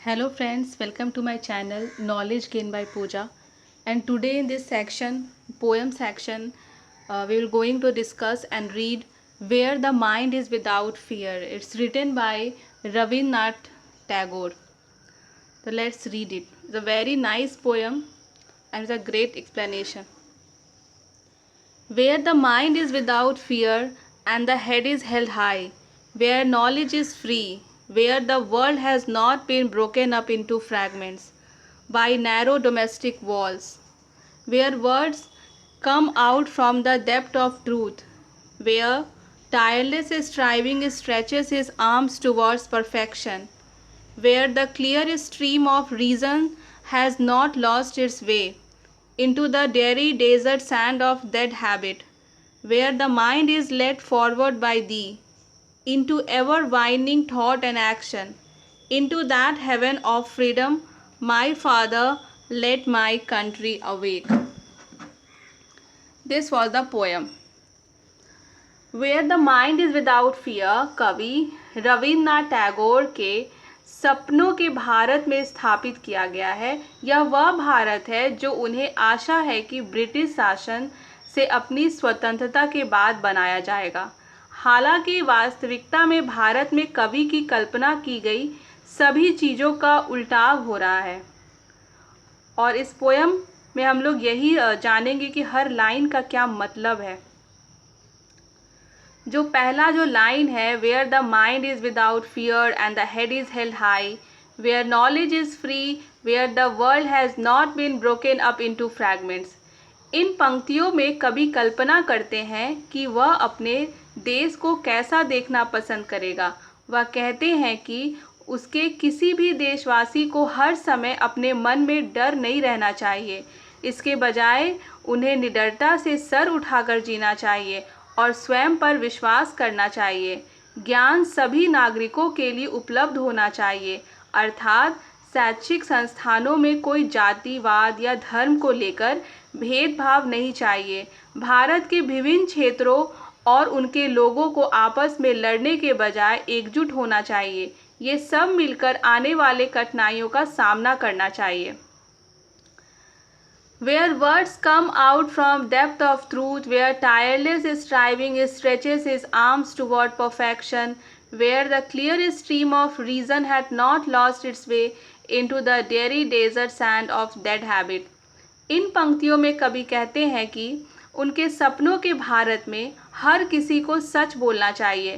Hello friends, welcome to my channel Knowledge Gained by Pooja. And today in this section, poem section, we will going to discuss and read Where the Mind is Without Fear. It's written by Rabindranath Tagore. So let's read it. It's a very nice poem and it's a great explanation. Where the mind is without fear and the head is held high, where knowledge is free, where the world has not been broken up into fragments by narrow domestic walls, where words come out from the depth of truth, where tireless striving stretches his arms towards perfection, where the clear stream of reason has not lost its way into the dreary desert sand of dead habit, where the mind is led forward by thee into ever widening thought and action, into that heaven of freedom, my Father, let my country awake. This was the poem. Where the mind is without fear कवि रविन्द्रनाथ टैगोर के सपनों के भारत में स्थापित किया गया है। यह वह भारत है जो उन्हें आशा है कि ब्रिटिश शासन से अपनी स्वतंत्रता के बाद बनाया जाएगा। हालांकि वास्तविकता में भारत में कवि की कल्पना की गई सभी चीज़ों का उल्टाव हो रहा है। और इस पोयम में हम लोग यही जानेंगे कि हर लाइन का क्या मतलब है। जो पहला जो लाइन है, where the mind is without fear and the head is held high, where knowledge is free, where the world has not been broken up into fragments. इन पंक्तियों में कवि कल्पना करते हैं कि वह अपने देश को कैसा देखना पसंद करेगा। वह कहते हैं कि उसके किसी भी देशवासी को हर समय अपने मन में डर नहीं रहना चाहिए। इसके बजाय उन्हें निडरता से सर उठाकर जीना चाहिए और स्वयं पर विश्वास करना चाहिए। ज्ञान सभी नागरिकों के लिए उपलब्ध होना चाहिए, अर्थात शैक्षिक संस्थानों में कोई जातिवाद या धर्म को लेकर भेदभाव नहीं चाहिए। भारत के विभिन्न क्षेत्रों और उनके लोगों को आपस में लड़ने के बजाय एकजुट होना चाहिए। ये सब मिलकर आने वाले कठिनाइयों का सामना करना चाहिए। Where words come out from depth of truth, where tireless striving stretches his arms toward perfection, where the clear stream of reason had not lost its way into the dreary desert sand of dead habit. इन पंक्तियों में कवि कहते हैं कि उनके सपनों के भारत में हर किसी को सच बोलना चाहिए।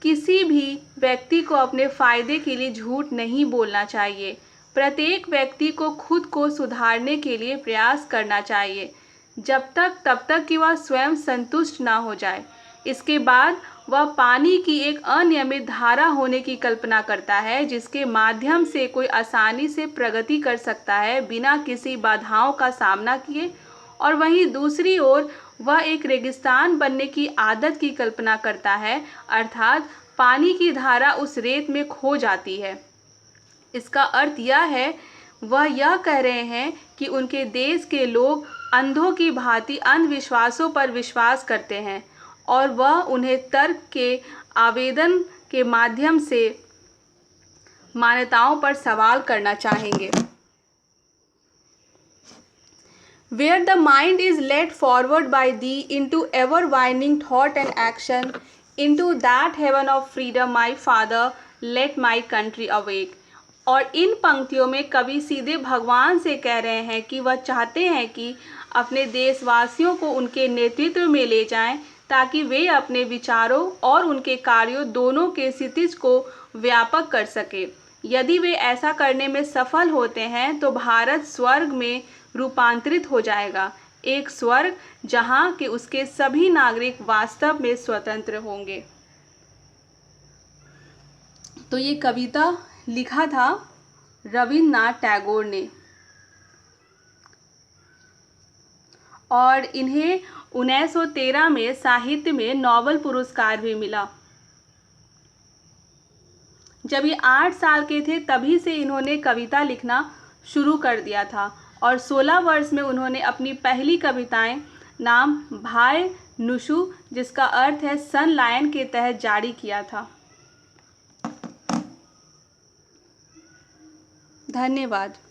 किसी भी व्यक्ति को अपने फ़ायदे के लिए झूठ नहीं बोलना चाहिए। प्रत्येक व्यक्ति को खुद को सुधारने के लिए प्रयास करना चाहिए, तब तक कि वह स्वयं संतुष्ट ना हो जाए। इसके बाद वह पानी की एक अनियमित धारा होने की कल्पना करता है, जिसके माध्यम से कोई आसानी से प्रगति कर सकता है बिना किसी बाधाओं का सामना किए। और वहीं दूसरी ओर वह एक रेगिस्तान बनने की आदत की कल्पना करता है, अर्थात पानी की धारा उस रेत में खो जाती है। इसका अर्थ यह है, वह यह कह रहे हैं कि उनके देश के लोग अंधों की भांति अंधविश्वासों पर विश्वास करते हैं और वह उन्हें तर्क के आवेदन के माध्यम से मान्यताओं पर सवाल करना चाहेंगे। Where the mind is led forward by thee into ever widening thought and action, into that heaven of freedom, my Father, let my country awake. और इन पंक्तियों में कवि सीधे भगवान से कह रहे हैं कि वह चाहते हैं कि अपने देशवासियों को उनके नेतृत्व में ले जाएं, ताकि वे अपने विचारों और उनके कार्यों दोनों के क्षितिज को व्यापक कर सके। यदि वे ऐसा करने में सफल होते हैं तो भारत स्वर्ग में रूपांतरित हो जाएगा, एक स्वर्ग जहां कि उसके सभी नागरिक वास्तव में स्वतंत्र होंगे। तो ये कविता लिखा था रविन्द्रनाथ टैगोर ने और इन्हें 1913 में साहित्य में नोबेल पुरस्कार भी मिला। जब ये 8 साल के थे तभी से इन्होंने कविता लिखना शुरू कर दिया था और 16 वर्ष में उन्होंने अपनी पहली कविताएं नाम भाई नुशु, जिसका अर्थ है सन लायन, के तहत जारी किया था। धन्यवाद।